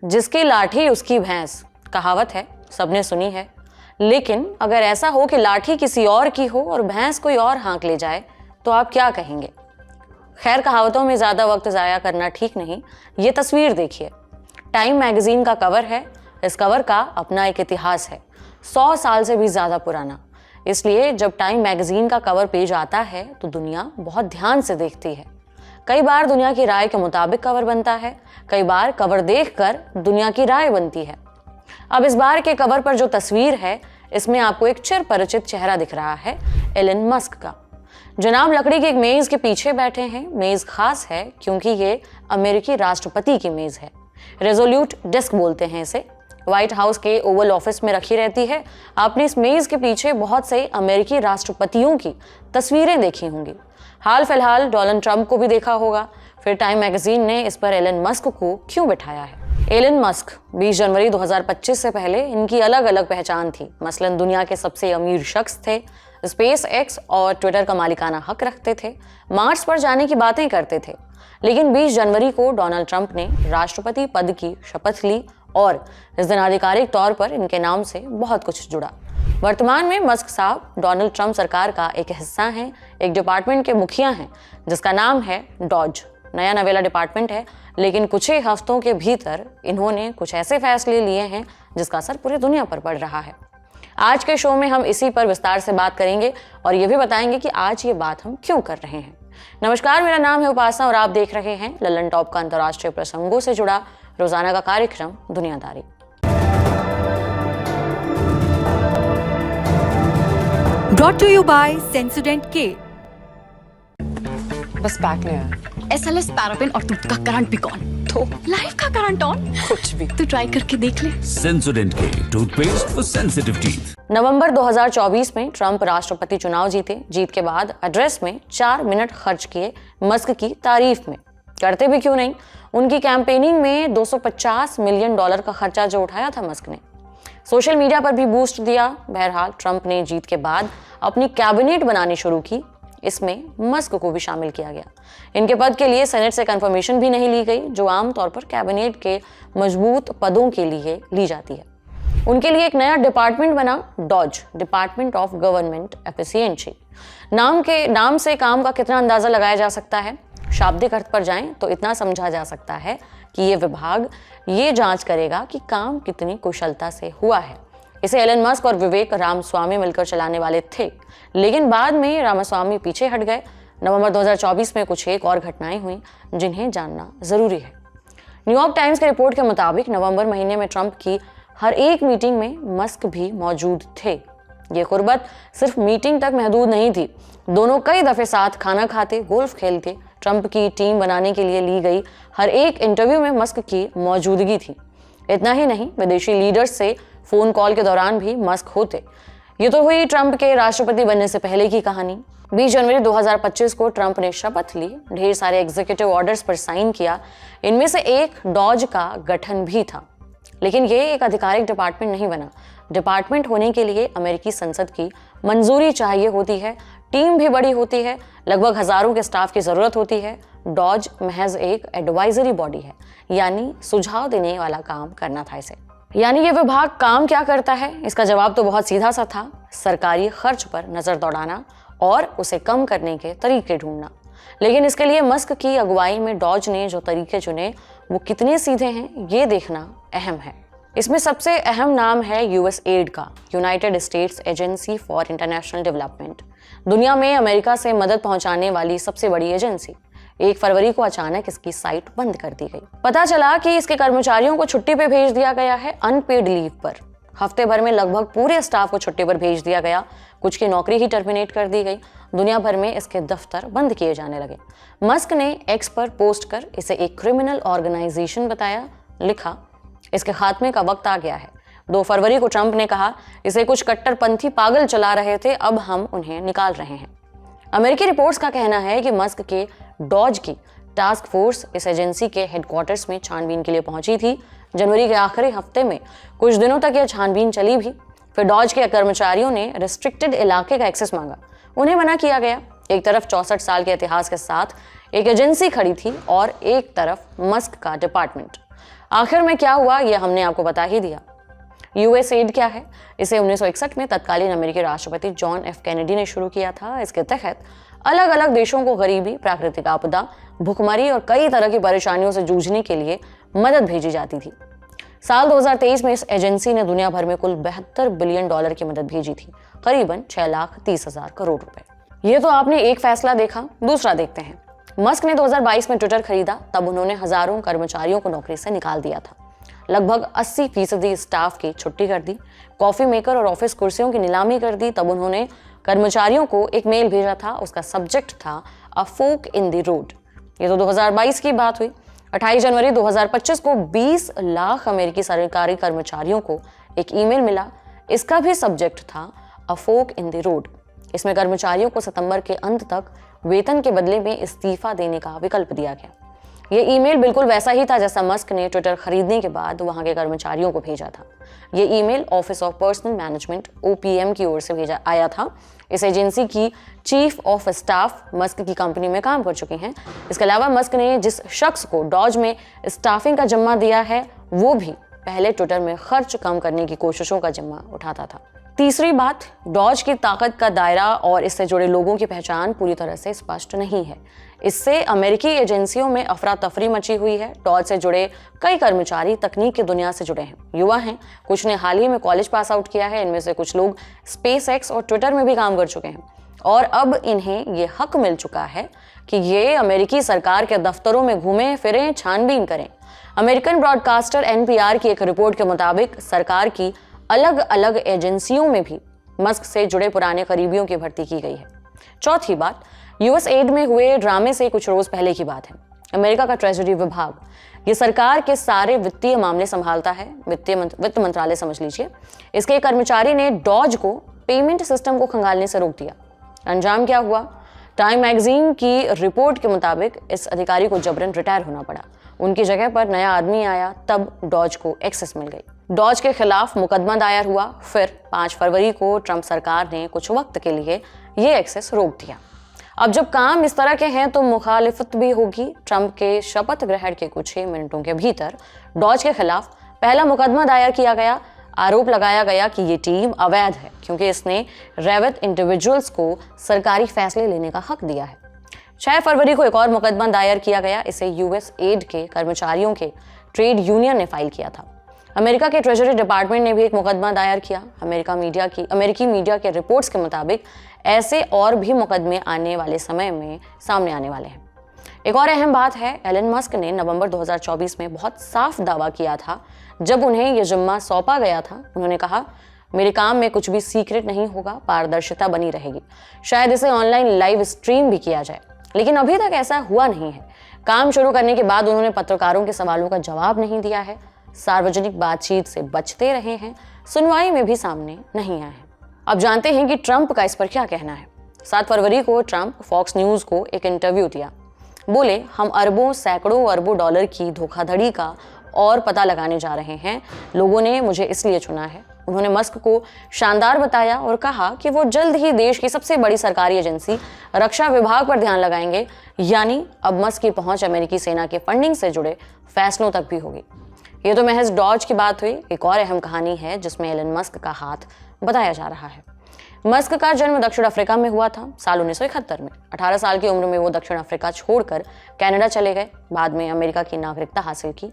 जिसकी लाठी उसकी भैंस, कहावत है, सबने सुनी है। लेकिन अगर ऐसा हो कि लाठी किसी और की हो और भैंस कोई और हाँक ले जाए तो आप क्या कहेंगे? खैर, कहावतों में ज़्यादा वक्त ज़ाया करना ठीक नहीं। ये तस्वीर देखिए, टाइम मैगजीन का कवर है। इस कवर का अपना एक इतिहास है, 100 साल से भी ज़्यादा पुराना। इसलिए जब टाइम मैगजीन का कवर पेज आता है तो दुनिया बहुत ध्यान से देखती है। कई बार दुनिया की राय के मुताबिक कवर बनता है, कई बार कवर देखकर दुनिया की राय बनती है। अब इस बार के कवर पर जो तस्वीर है, इसमें आपको एक चिर परिचित चेहरा दिख रहा है, एलन मस्क का। जनाब लकड़ी की एक मेज के पीछे बैठे हैं। मेज खास है क्योंकि ये अमेरिकी राष्ट्रपति की मेज है। रेजोल्यूट डेस्क बोलते हैं इसे। व्हाइट हाउस के ओवल ऑफिस में रखी रहती है। आपने इस मेज के पीछे बहुत से अमेरिकी राष्ट्रपतियों की तस्वीरें देखी होंगी। हाल फिलहाल डोनाल्ड ट्रंप को भी देखा होगा। फिर टाइम मैगजीन ने इस पर एलन मस्क को क्यों बिठाया है? एलन मस्क 20 जनवरी 2025 से पहले इनकी अलग अलग पहचान थी। मसलन दुनिया के सबसे अमीर शख्स थे, स्पेस एक्स और ट्विटर का मालिकाना हक रखते थे, मार्स पर जाने की बातें करते थे। लेकिन 20 जनवरी को डोनाल्ड ट्रंप ने राष्ट्रपति पद की शपथ ली और इस दिन आधिकारिक तौर पर इनके नाम से बहुत कुछ जुड़ा। वर्तमान में मस्क साहब डोनाल्ड ट्रंप सरकार का एक हिस्सा हैं, एक डिपार्टमेंट के मुखिया हैं जिसका नाम है डॉज। नया नवेला डिपार्टमेंट है, लेकिन कुछ ही हफ्तों के भीतर इन्होंने कुछ ऐसे फैसले लिए हैं जिसका असर पूरी दुनिया पर पड़ रहा है। आज के शो में हम इसी पर विस्तार से बात करेंगे और ये भी बताएंगे कि आज ये बात हम क्यों कर रहे हैं। नमस्कार, मेरा नाम है उपासना और आप देख रहे हैं लल्लन टॉप का अंतर्राष्ट्रीय प्रसंगों से जुड़ा रोजाना का कार्यक्रम दुनियादारी। Brought to you by Sensodyne K। बस पैक ले आया। SLS पैराफिन और दूध का करंट भी कौन? तो लाइफ का करंट ऑन? कुछ भी। तो ट्राई करके देख ले। Sensodyne K toothpaste for sensitive teeth. नवंबर 2024 में ट्रंप राष्ट्रपति चुनाव जीते। जीत के बाद एड्रेस में 4 मिनट खर्च किए मस्क की तारीफ में। करते भी क्यों नहीं, उनकी कैंपेनिंग में $250 मिलियन का खर्चा जो उठाया था मस्क ने। सोशल मीडिया पर भी बूस्ट दिया। बहरहाल ट्रंप ने जीत के बाद अपनी कैबिनेट बनानी शुरू की। इसमें मस्क को भी शामिल किया गया। इनके पद के लिए सेनेट से कंफर्मेशन भी नहीं ली गई, जो आमतौर पर कैबिनेट के मजबूत पदों के लिए ली जाती है। उनके लिए एक नया डिपार्टमेंट बना, DOGE, department of government efficiency. नाम से काम का कितना अंदाजा लगाया जा सकता है? शाब्दिक अर्थ पर जाएं तो इतना समझा जा सकता है कि ये विभाग ये जांच करेगा कि काम कितनी कुशलता से हुआ है। इसे एलन मस्क और विवेक रामस्वामी मिलकर चलाने वाले थे, लेकिन बाद में रामास्वामी पीछे हट गए। नवंबर 2024 में कुछ एक और घटनाएं हुई जिन्हें जानना जरूरी है। न्यूयॉर्क टाइम्स की रिपोर्ट के मुताबिक नवंबर महीने में ट्रंप की हर एक मीटिंग में मस्क भी मौजूद थे। ये कुर्बत सिर्फ मीटिंग तक महदूद नहीं थी। दोनों कई दफे साथ खाना खाते, गोल्फ खेलते। ट्रंप की टीम बनाने के लिए ली गई हर एक इंटरव्यू में मस्क की मौजूदगी थी। इतना ही नहीं, विदेशी लीडर्स से फोन कॉल के दौरान भी मस्क होते। ये तो हुई ट्रंप के राष्ट्रपति बनने से पहले की कहानी। 20 जनवरी 2025 को ट्रंप ने शपथ ली, ढेर सारे एग्जीक्यूटिव ऑर्डर्स पर साइन किया। इनमें से एक डॉज का गठन भी था, लेकिन ये एक आधिकारिक डिपार्टमेंट नहीं बना। डिपार्टमेंट होने के लिए अमेरिकी संसद की मंजूरी चाहिए होती है, टीम भी बड़ी होती है, लगभग हजारों के स्टाफ की जरूरत होती है। डॉज महज एक एडवाइजरी बॉडी है, यानी सुझाव देने वाला काम करना था इसे। यानी ये विभाग काम क्या करता है? इसका जवाब तो बहुत सीधा सा था, सरकारी खर्च पर नजर दौड़ाना और उसे कम करने के तरीके ढूंढना। लेकिन इसके लिए मस्क की अगुवाई में डॉज ने जो तरीके चुने वो कितने सीधे हैं, ये देखना अहम है। इसमें सबसे अहम नाम है यूएसएड का, United states agency for international development. दुनिया में अमेरिका से मदद पहुंचाने वाली सबसे बड़ी एजेंसी। 1 फरवरी को अचानक इसकी साइट बंद कर दी गई। पता चला कि इसके कर्मचारियों को छुट्टी पे भेज दिया गया है, अनपेड लीव पर। हफ्ते भर में लगभग पूरे स्टाफ को छुट्टी पर भेज दिया गया। कुछ की नौकरी ही टर्मिनेट कर दी गई। दुनिया भर में इसके दफ्तर बंद किए जाने लगे। मस्क ने एक्स पर पोस्ट कर इसे एक क्रिमिनल ऑर्गेनाइजेशन बताया। लिखा, इसके खात्मे का वक्त आ गया है। 2 फरवरी को ट्रंप ने कहा, इसे कुछ कट्टरपंथी पागल चला रहे थे, अब हम उन्हें निकाल रहे हैं। अमेरिकी रिपोर्ट्स का कहना है कि मस्क के डॉज की टास्क फोर्स इस एजेंसी के हेडक्वार्टर्स में छानबीन के लिए पहुंची थी। जनवरी के आखिरी हफ्ते में कुछ दिनों तक यह छानबीन चली भी। फिर डॉज के कर्मचारियों ने रिस्ट्रिक्टेड इलाके का एक्सेस मांगा, उन्हें मना किया गया। एक तरफ 64 साल के इतिहास के साथ एक एजेंसी खड़ी थी और एक तरफ मस्क का डिपार्टमेंट। आखिर में क्या हुआ ये हमने आपको बता ही दिया। यूएस एड क्या है? इसे 1961 में तत्कालीन अमेरिकी राष्ट्रपति जॉन एफ कैनेडी ने शुरू किया था। इसके तहत अलग अलग देशों को गरीबी, प्राकृतिक आपदा, भुखमरी और कई तरह की परेशानियों से जूझने के लिए मदद भेजी जाती थी। साल 2023 में इस एजेंसी ने दुनिया भर में कुल 72 बिलियन डॉलर की मदद भेजी थी, करीबन 6,30,000 करोड़ रुपए। ये तो आपने एक फैसला देखा, दूसरा देखते हैं। मस्क ने 2022 में ट्विटर खरीदा, तब उन्होंने हजारों कर्मचारियों को नौकरी से निकाल दिया था। लगभग 80% स्टाफ की छुट्टी कर दी, कॉफी मेकर और ऑफिस कुर्सियों की नीलामी कर दी। तब उन्होंने कर्मचारियों को एक मेल भेजा था, उसका सब्जेक्ट था अ फोक इन द रोड। ये तो 2022 की बात हुई। 28 जनवरी 2025 को 20 लाख अमेरिकी सरकारी कर्मचारियों को एक ईमेल मिला। इसका भी सब्जेक्ट था अ फोक इन द रोड। इसमें कर्मचारियों को सितंबर के अंत तक वेतन के बदले में इस्तीफा देने का विकल्प दिया गया। यह ईमेल बिल्कुल वैसा ही था जैसा मस्क ने ट्विटर खरीदने के बाद वहां के कर्मचारियों को भेजा था। यह email office of personal management OPM की ओर से आया था। इस एजेंसी की चीफ ऑफ स्टाफ मस्क की कंपनी में काम कर चुके हैं। इसके अलावा मस्क ने जिस शख्स को डॉज में स्टाफिंग का जिम्मा दिया है वो भी पहले ट्विटर में खर्च कम करने की कोशिशों का जिम्मा उठाता था। तीसरी बात, डॉज की ताकत का दायरा और इससे जुड़े लोगों की पहचान पूरी तरह से स्पष्ट नहीं है। इससे अमेरिकी एजेंसियों में अफरा तफरी मची हुई है। डॉज से जुड़े कई कर्मचारी तकनीक की दुनिया से जुड़े हैं, युवा हैं, कुछ ने हाल ही में कॉलेज पास आउट किया है। इनमें से कुछ लोग SpaceX और ट्विटर में भी काम कर चुके हैं और अब इन्हें ये हक मिल चुका है कि ये अमेरिकी सरकार के दफ्तरों में घूमें फिरें, छानबीन करें। अमेरिकन ब्रॉडकास्टर NPR की एक रिपोर्ट के मुताबिक सरकार की अलग अलग एजेंसियों में भी मस्क से जुड़े पुराने करीबियों की भर्ती की गई है। चौथी बात, यूएस एड में हुए ड्रामे से कुछ रोज पहले की बात है। अमेरिका का ट्रेजरी विभाग ये सरकार के सारे वित्तीय मामले संभालता है, वित्त मंत्रालय समझ लीजिए। इसके एक कर्मचारी ने डॉज को पेमेंट सिस्टम को खंगालने से रोक दिया। अंजाम क्या हुआ? टाइम मैगजीन की रिपोर्ट के मुताबिक इस अधिकारी को जबरन रिटायर होना पड़ा। उनकी जगह पर नया आदमी आया, तब डॉज को एक्सेस मिल गई। डॉज के खिलाफ मुकदमा दायर हुआ। फिर 5 फरवरी को ट्रंप सरकार ने कुछ वक्त के लिए ये एक्सेस रोक दिया। अब जब काम इस तरह के हैं तो मुखालिफत भी होगी। ट्रंप के शपथ ग्रहण के कुछ ही मिनटों के भीतर डॉज के खिलाफ पहला मुकदमा दायर किया गया। आरोप लगाया गया कि ये टीम अवैध है क्योंकि इसने रेवेट इंडिविजुअल्स को सरकारी फैसले लेने का हक दिया है। 6 फरवरी को एक और मुकदमा दायर किया गया। इसे यूएस एड के कर्मचारियों के ट्रेड यूनियन ने फाइल किया था। अमेरिका के ट्रेजरी डिपार्टमेंट ने भी एक मुकदमा दायर किया। अमेरिकी मीडिया के रिपोर्ट्स के मुताबिक ऐसे और भी मुकदमे आने वाले समय में सामने आने वाले हैं। एक और अहम बात है, एलन मस्क ने नवंबर 2024 में बहुत साफ दावा किया था जब उन्हें यह जिम्मा सौंपा गया था। उन्होंने कहा, मेरे काम में कुछ भी सीक्रेट नहीं होगा, पारदर्शिता बनी रहेगी। शायद इसे ऑनलाइन लाइव स्ट्रीम भी किया जाए, लेकिन अभी तक ऐसा हुआ नहीं है। काम शुरू करने के बाद उन्होंने पत्रकारों के सवालों का जवाब नहीं दिया है, सार्वजनिक बातचीत से बचते रहे हैं, सुनवाई में भी सामने नहीं आए हैं। अब जानते हैं कि ट्रंप का इस पर क्या कहना है। 7 फरवरी को ट्रंप फॉक्स न्यूज को एक इंटरव्यू दिया। बोले, हम अरबों सैकड़ों अरबों डॉलर की धोखाधड़ी का और पता लगाने जा रहे हैं। लोगों ने मुझे इसलिए चुना है। उन्होंने मस्क को शानदार बताया और कहा कि वो जल्द ही देश की सबसे बड़ी सरकारी एजेंसी रक्षा विभाग पर ध्यान लगाएंगे। यानी अब मस्क की पहुंच अमेरिकी सेना के फंडिंग से जुड़े फैसलों तक भी होगी। ये तो महज डॉज की बात हुई। एक और अहम कहानी है जिसमें एलन मस्क का हाथ बताया जा रहा है। मस्क का जन्म दक्षिण अफ्रीका में हुआ था साल 1971 में। 18 साल की उम्र में वो दक्षिण अफ्रीका छोड़कर कनाडा चले गए। बाद में अमेरिका की नागरिकता हासिल की।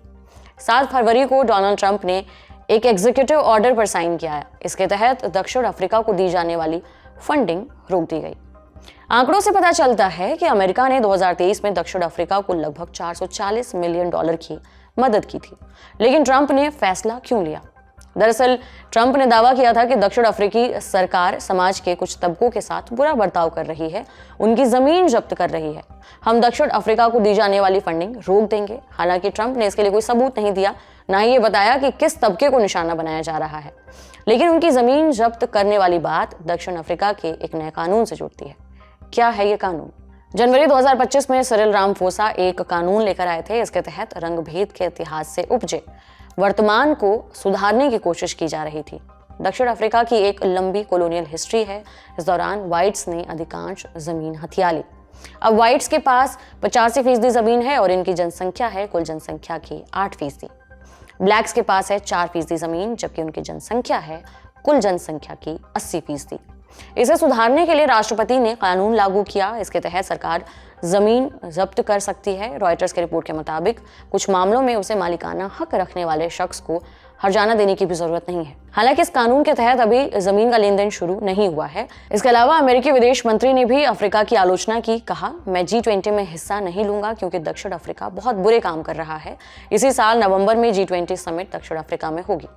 7 फरवरी को डोनाल्ड ट्रंप ने एक एग्जीक्यूटिव ऑर्डर पर साइन किया है। इसके तहत दक्षिण अफ्रीका को दी जाने वाली फंडिंग रोक दी गई। आंकड़ों से पता चलता है कि अमेरिका ने 2023 में दक्षिण अफ्रीका को लगभग 440 मिलियन डॉलर की मदद की थी। लेकिन ट्रंप ने फैसला क्यों लिया? दरअसल ट्रंप ने दावा किया था कि दक्षिण अफ्रीकी सरकार समाज के कुछ तबकों के साथ बुरा बर्ताव कर रही है, उनकी जमीन जब्त कर रही है। हम दक्षिण अफ्रीका को दी जाने वाली फंडिंग रोक देंगे। हालांकि ट्रंप ने इसके लिए कोई सबूत नहीं दिया, ना ही ये बताया कि किस तबके को निशाना बनाया जा रहा है। लेकिन उनकी जमीन जब्त करने वाली बात दक्षिण अफ्रीका के एक नए कानून से जुड़ती है। क्या है ये कानून? जनवरी 2025 में सिरिल रामाफोसा एक कानून लेकर आए थे। इसके तहत रंग भेद के इतिहास से उपजे वर्तमान को सुधारने की कोशिश की जा रही थी। दक्षिण अफ्रीका की एक लंबी कॉलोनियल हिस्ट्री है। इस दौरान व्हाइट्स ने अधिकांश जमीन हथिया ली। अब व्हाइट्स के पास 85% जमीन है और इनकी जनसंख्या है कुल जनसंख्या की 8%। ब्लैक्स के पास है 4% जमीन, जबकि उनकी जनसंख्या है कुल जनसंख्या की 80%। इसे सुधारने के लिए राष्ट्रपति ने कानून लागू किया। इसके तहत सरकार जमीन जब्त कर सकती है। रॉयटर्स की रिपोर्ट के मुताबिक कुछ मामलों में उसे मालिकाना हक रखने वाले शख्स को हर्जाना देने की भी जरूरत नहीं है। हालांकि इस कानून के तहत अभी जमीन का लेन देन शुरू नहीं हुआ है। इसके अलावा अमेरिकी विदेश मंत्री ने भी अफ्रीका की आलोचना की। कहा, मैं G20 में हिस्सा नहीं लूंगा क्योंकि दक्षिण अफ्रीका बहुत बुरे काम कर रहा है। इसी साल नवंबर में G20 समिट दक्षिण अफ्रीका में होगी।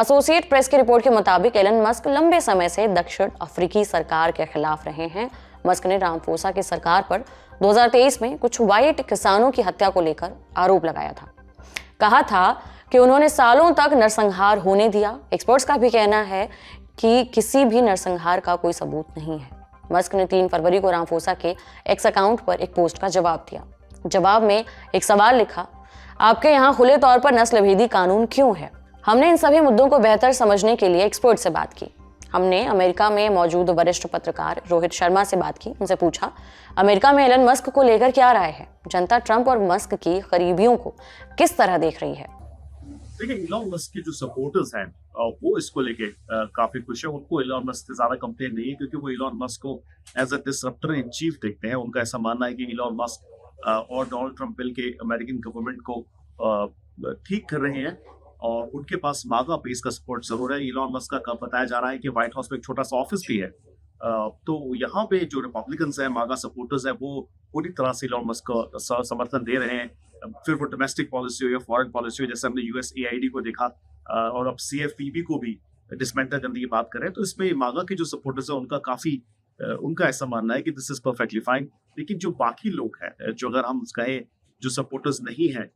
एसोसिएट प्रेस की रिपोर्ट के मुताबिक एलन मस्क लंबे समय से दक्षिण अफ्रीकी सरकार के खिलाफ रहे हैं। मस्क ने रामाफोसा की सरकार पर 2023 में कुछ व्हाइट किसानों की हत्या को लेकर आरोप लगाया था। कहा था कि उन्होंने सालों तक नरसंहार होने दिया। एक्सपर्ट्स का भी कहना है कि किसी भी नरसंहार का कोई सबूत नहीं है। मस्क ने 3 फरवरी को रामाफोसा के एक्स अकाउंट पर एक पोस्ट का जवाब दिया। जवाब में एक सवाल लिखा, आपके यहाँ खुले तौर पर नस्लभेदी कानून क्यों है? हमने इन सभी मुद्दों को बेहतर समझने के लिए एक्सपर्ट से बात की। हमने अमेरिका में मौजूद वरिष्ठ पत्रकार रोहित शर्मा से बात की। उनसे पूछा, अमेरिका में एलन मस्क को लेकर क्या राय है? जनता ट्रंप और मस्क की करीबियों को किस तरह देख रही है? देखिए, इलॉन मस्क के जो सपोर्टर्स हैं वो इसको लेके काफी खुश है। उनको इलॉन मस्क से ज्यादा कंप्लेन नहीं है, क्योंकि वो इलॉन मस्क को as a disruptor in chief देखते हैं। उनका ऐसा मानना है कि इलॉन मस्क और डोनाल्ड ट्रंप मिल के अमेरिकन गवर्नमेंट को ठीक कर रहे हैं और उनके पास मागा बेस का सपोर्ट जरूर है। इलॉन मस्क का बताया जा रहा है कि व्हाइट हाउस में एक छोटा सा ऑफिस भी है। तो यहाँ पे जो रिपब्लिकन्स हैं, मागा सपोर्टर्स हैं, वो पूरी तरह से इलॉन मस्क को समर्थन दे रहे हैं। फिर वो डोमेस्टिक पॉलिसी हो या फॉरेन पॉलिसी हो, जैसे हमने USAID को देखा और अब CFPB को भी डिसमेंटल करने की बात करें, तो इसमें मागा के जो सपोर्टर्स हैं उनका काफी उनका ऐसा मानना है कि दिस इज परफेक्टली फाइन। लेकिन जो बाकी लोग हैं, जो अगर हम कहें जो सपोर्टर्स नहीं हैं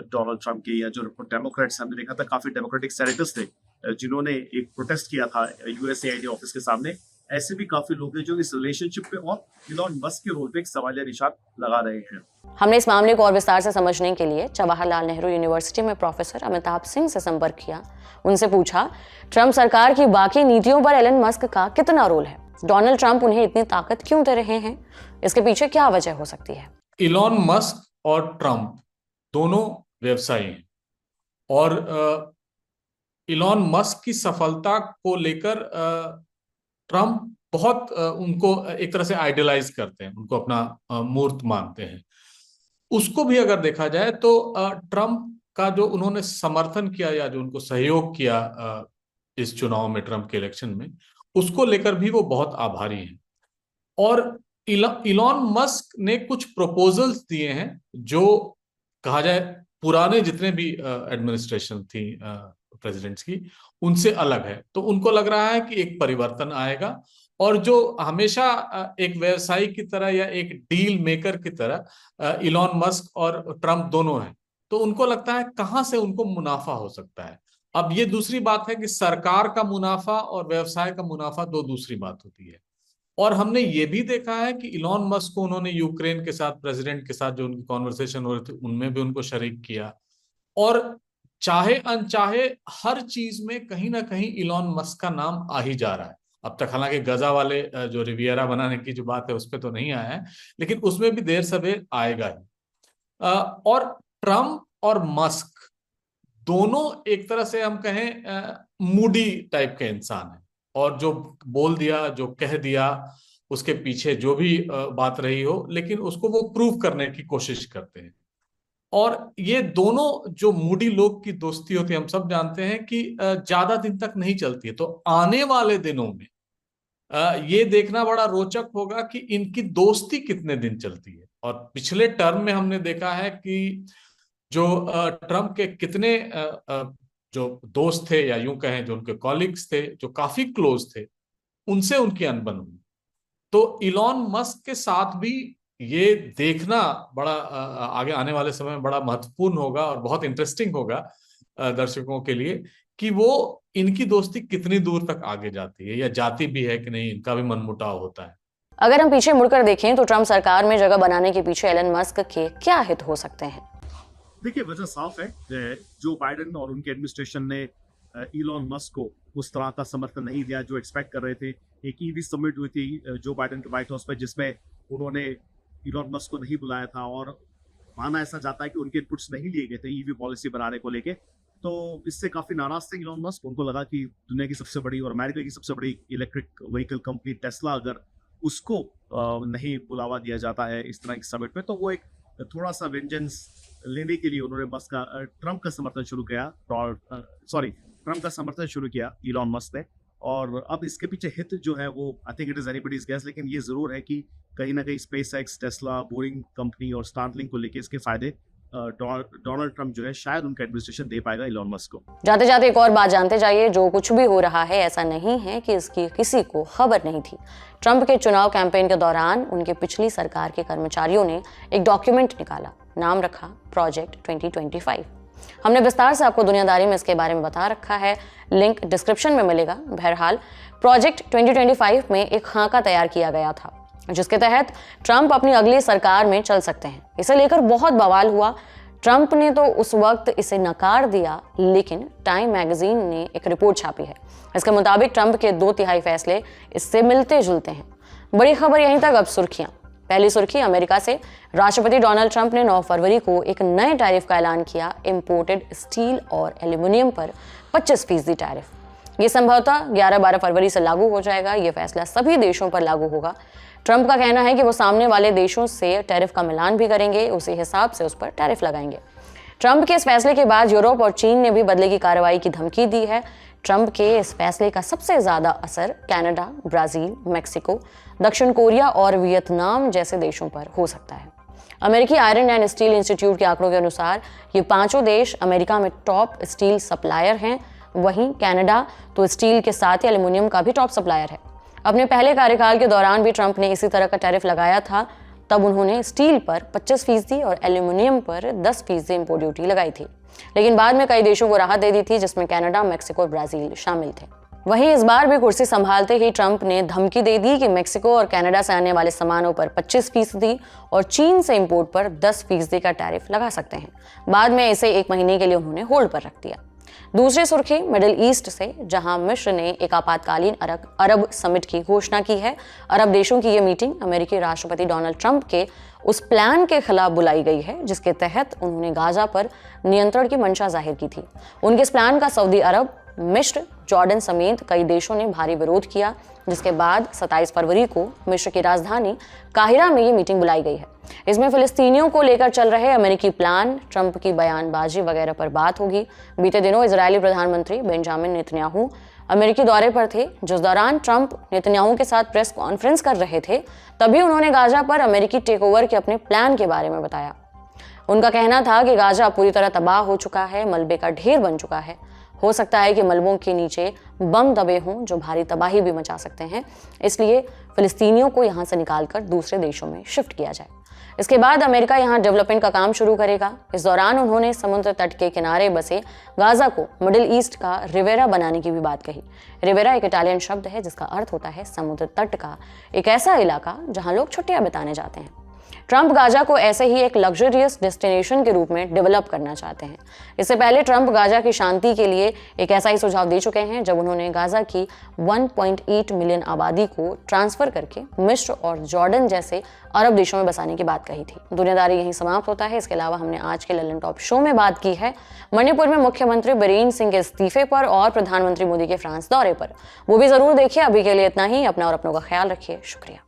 डोनाल्ड ट्रंप के, या जो डेमोक्रेट्स, हमने देखा था काफी डेमोक्रेटिक सेनेटर्स थे जिन्होंने एक प्रोटेस्ट किया था USAID ऑफिस के सामने। ऐसे भी काफी लोग हैं जो इस रिलेशनशिप पे और इलॉन मस्क के रोल पे एक सवालिया निशान लगा रहे हैं। हमने इस मामले को और विस्तार से समझने के लिए जवाहरलाल नेहरू यूनिवर्सिटी में प्रोफेसर अमिताभ सिंह से संपर्क किया। उनसे पूछा, ट्रंप सरकार की बाकी नीतियों पर एलन मस्क का कितना रोल है? डोनाल्ड ट्रंप उन्हें इतनी ताकत क्यों दे रहे हैं? इसके पीछे क्या वजह हो सकती है? इलॉन मस्क और ट्रंप दोनों व्यवसायी हैं और इलॉन मस्क की सफलता को लेकर ट्रंप बहुत उनको एक तरह से आइडियलाइज करते हैं, उनको अपना मूर्त मानते हैं। उसको भी अगर देखा जाए तो ट्रंप का जो उन्होंने समर्थन किया या जो उनको सहयोग किया इस चुनाव में, ट्रंप के इलेक्शन में, उसको लेकर भी वो बहुत आभारी हैं। और इलॉन मस्क ने कुछ प्रपोजल्स दिए हैं जो कहा जाए पुराने जितने भी एडमिनिस्ट्रेशन थी प्रेसिडेंट्स की, उनसे अलग है। तो उनको लग रहा है कि एक परिवर्तन आएगा और जो हमेशा एक व्यवसायी की तरह या एक डील मेकर की तरह इलॉन मस्क और ट्रंप दोनों हैं, तो उनको लगता है कहां से उनको मुनाफा हो सकता है। अब ये दूसरी बात है कि सरकार का मुनाफा और व्यवसाय का मुनाफा दो दूसरी बात होती है। और हमने ये भी देखा है कि इलॉन मस्क को उन्होंने यूक्रेन के साथ, प्रेसिडेंट के साथ जो उनकी कॉन्वर्सेशन हो रही थी, उनमें भी उनको शरीक किया। और चाहे अनचाहे हर चीज में कहीं ना कहीं इलॉन मस्क का नाम आ ही जा रहा है। अब तक हालांकि गजा वाले जो रिवियरा बनाने की जो बात है उस पर तो नहीं आया है, लेकिन उसमें भी देर सवेर आएगा ही। और ट्रंप और मस्क दोनों एक तरह से हम कहें मूडी टाइप के इंसान हैं, और जो बोल दिया, जो कह दिया, उसके पीछे जो भी बात रही हो, लेकिन उसको वो प्रूव करने की कोशिश करते हैं। और ये दोनों जो मूडी लोग की दोस्ती होती है, हम सब जानते हैं कि ज्यादा दिन तक नहीं चलती है। तो आने वाले दिनों में ये देखना बड़ा रोचक होगा कि इनकी दोस्ती कितने दिन चलती है। और पिछले टर्म में हमने देखा है कि जो ट्रंप के कितने जो दोस्त थे, या यूं कहें जो उनके कॉलिग्स थे, जो काफी क्लोज थे, उनसे उनकी अनबन हुई। तो इलॉन मस्क के साथ भी ये देखना बड़ा आगे आने वाले समय में बड़ा महत्वपूर्ण होगा और बहुत इंटरेस्टिंग होगा दर्शकों के लिए कि वो इनकी दोस्ती कितनी दूर तक आगे जाती है, या जाती भी है कि नहीं, इनका भी मनमुटाव होता है। अगर हम पीछे मुड़कर देखें तो ट्रंप सरकार में जगह बनाने के पीछे एलन मस्क के क्या हित हो सकते हैं? देखिए, वजह साफ है। जो बाइडेन और उनके एडमिनिस्ट्रेशन ने इलॉन मस्क को उस तरह का समर्थन नहीं दिया जो एक्सपेक्ट कर रहे थे। एक ईवी समिट हुई थी जो बाइडेन के व्हाइट हाउस पर, जिसमें उन्होंने इलॉन मस्क को नहीं बुलाया था और माना ऐसा जाता है कि उनके इनपुट्स नहीं लिए गए थे ईवी पॉलिसी बनाने को लेके। तो इससे काफी नाराज थे इलॉन मस्क। उनको लगा कि दुनिया की सबसे बड़ी और अमेरिका की सबसे बड़ी इलेक्ट्रिक व्हीकल कंपनी टेस्ला, अगर उसको नहीं बुलावा दिया जाता है इस तरह के समिट में, तो वो एक थोड़ा सा वेंजेंस लेने के लिए उन्होंने ट्रम्प का समर्थन शुरू किया इलॉन मस्क ने। और अब इसके पीछे हित जो है वो I think it is anybody's guess, लेकिन ये जरूर है कि कहीं ना कहीं स्पेसएक्स, टेस्ला, बोरिंग कंपनी और स्टारलिंक को लेके इसके फायदे डोनाल्ड ट्रम्प जो है शायद उनका एडमिनिस्ट्रेशन दे पाएगा इलॉन मस्क को। जाते जाते एक और बात जानते जाइए, जो कुछ भी हो रहा है ऐसा नहीं है कि इसकी किसी को खबर नहीं थी। ट्रम्प के चुनाव कैंपेन के दौरान उनके पिछली सरकार के कर्मचारियों ने एक डॉक्यूमेंट निकाला, नाम रखा प्रोजेक्ट 2025। हमने विस्तार से आपको दुनियादारी में इसके बारे में बता रखा है, लिंक डिस्क्रिप्शन में मिलेगा। बहरहाल प्रोजेक्ट 2025 में एक खाका तैयार किया गया था जिसके तहत ट्रम्प अपनी अगली सरकार में चल सकते हैं। इसे लेकर बहुत बवाल हुआ। ट्रम्प ने तो उस वक्त इसे नकार दिया, लेकिन टाइम मैगजीन ने एक रिपोर्ट छापी है। इसके मुताबिक ट्रम्प के 2/3 फैसले इससे मिलते जुलते हैं। बड़ी खबर यहीं तक, अब सुर्खियां। पहली सुर्खी, अमेरिका से राष्ट्रपति डोनाल्ड ट्रम्प ने 9 फरवरी को एक नए टैरिफ का ऐलान किया, इंपोर्टेड स्टील और एल्यूमिनियम पर 25% टैरिफ। ये संभवतः 11-12 फरवरी से लागू हो जाएगा। ये फैसला सभी देशों पर लागू होगा। ट्रम्प का कहना है कि वो सामने वाले देशों से टैरिफ का मिलान भी करेंगे, उसी हिसाब से उस पर टैरिफ लगाएंगे। ट्रम्प के इस फैसले के बाद यूरोप और चीन ने भी बदले की कार्रवाई की धमकी दी है। ट्रम्प के इस फैसले का सबसे ज्यादा असर कनाडा, ब्राजील, मेक्सिको, दक्षिण कोरिया और वियतनाम जैसे देशों पर हो सकता है। अमेरिकी आयरन एंड स्टील इंस्टीट्यूट के आंकड़ों के अनुसार ये 5 देश अमेरिका में टॉप स्टील सप्लायर हैं। वहीं कनाडा तो स्टील के साथ ही एल्यूमिनियम का भी टॉप सप्लायर है। अपने पहले कार्यकाल के दौरान भी ट्रम्प ने इसी तरह का टैरिफ लगाया था। तब उन्होंने स्टील पर 25% और एल्यूमिनियम पर 10% इंपोर्ट ड्यूटी लगाई थी, लेकिन बाद में कई देशों को राहत दे दी थी, जिसमें कनाडा, मेक्सिको और ब्राजील शामिल थे। वहीं इस बार भी कुर्सी संभालते ही ट्रम्प ने धमकी दे दी कि मेक्सिको और कनाडा से आने वाले सामानों पर 25% और चीन से इंपोर्ट पर 10% का टैरिफ लगा सकते हैं। बाद में इसे 1 महीने के लिए उन्होंने होल्ड पर रख दिया। दूसरी सुर्खी मिडिल ईस्ट से, जहां मिस्र ने एक आपातकालीन अरब समिट की घोषणा की है। अरब देशों की यह मीटिंग अमेरिकी राष्ट्रपति डोनाल्ड ट्रम्प के उस प्लान के खिलाफ बुलाई गई है जिसके तहत उन्होंने गाजा पर नियंत्रण की मंशा जाहिर की थी। उनके इस प्लान का सऊदी अरब, मिस्र, जॉर्डन समेत कई देशों ने भारी विरोध किया, जिसके बाद 27 फरवरी को मिस्र की राजधानी काहिरा में ये मीटिंग बुलाई गई है। इसमें फिलिस्तीनियों को लेकर चल रहे अमेरिकी प्लान, ट्रम्प की बयानबाजी वगैरह पर बात होगी। बीते दिनों इजरायली प्रधानमंत्री बेंजामिन नेतन्याहू अमेरिकी दौरे पर थे। जिस दौरान ट्रम्प नेतन्याहू के साथ प्रेस कॉन्फ्रेंस कर रहे थे, तभी उन्होंने गाजा पर अमेरिकी टेकओवर के अपने प्लान के बारे में बताया। उनका कहना था कि गाजा पूरी तरह तबाह हो चुका है, मलबे का ढेर बन चुका है। हो सकता है कि मलबों के नीचे बम दबे हों जो भारी तबाही भी मचा सकते हैं, इसलिए फिलिस्तीनियों को यहां से निकालकर दूसरे देशों में शिफ्ट किया जाए। इसके बाद अमेरिका यहां डेवलपमेंट का काम शुरू करेगा। इस दौरान उन्होंने समुद्र तट के किनारे बसे गाजा को मिडिल ईस्ट का रिवेरा बनाने की भी बात कही। रिवेरा एक इटालियन शब्द है जिसका अर्थ होता है समुद्र तट का एक ऐसा इलाका जहां लोग छुट्टियां बिताने जाते हैं। ट्रम्प गाजा को ऐसे ही एक लग्जरियस डेस्टिनेशन के रूप में डेवलप करना चाहते हैं। इससे पहले ट्रम्प गाजा की शांति के लिए एक ऐसा ही सुझाव दे चुके हैं जब उन्होंने गाजा की 1.8 मिलियन आबादी को ट्रांसफर करके मिस्र और जॉर्डन जैसे अरब देशों में बसाने की बात कही थी। दुनियादारी यहीं समाप्त होता है। इसके अलावा हमने आज के ललन टॉप शो में बात की है मणिपुर में मुख्यमंत्री बीरेन सिंह के इस्तीफे पर और प्रधानमंत्री मोदी के फ्रांस दौरे पर। वो भी जरूर देखिए। अभी के लिए इतना ही। अपना और अपनों का ख्याल रखिए। शुक्रिया।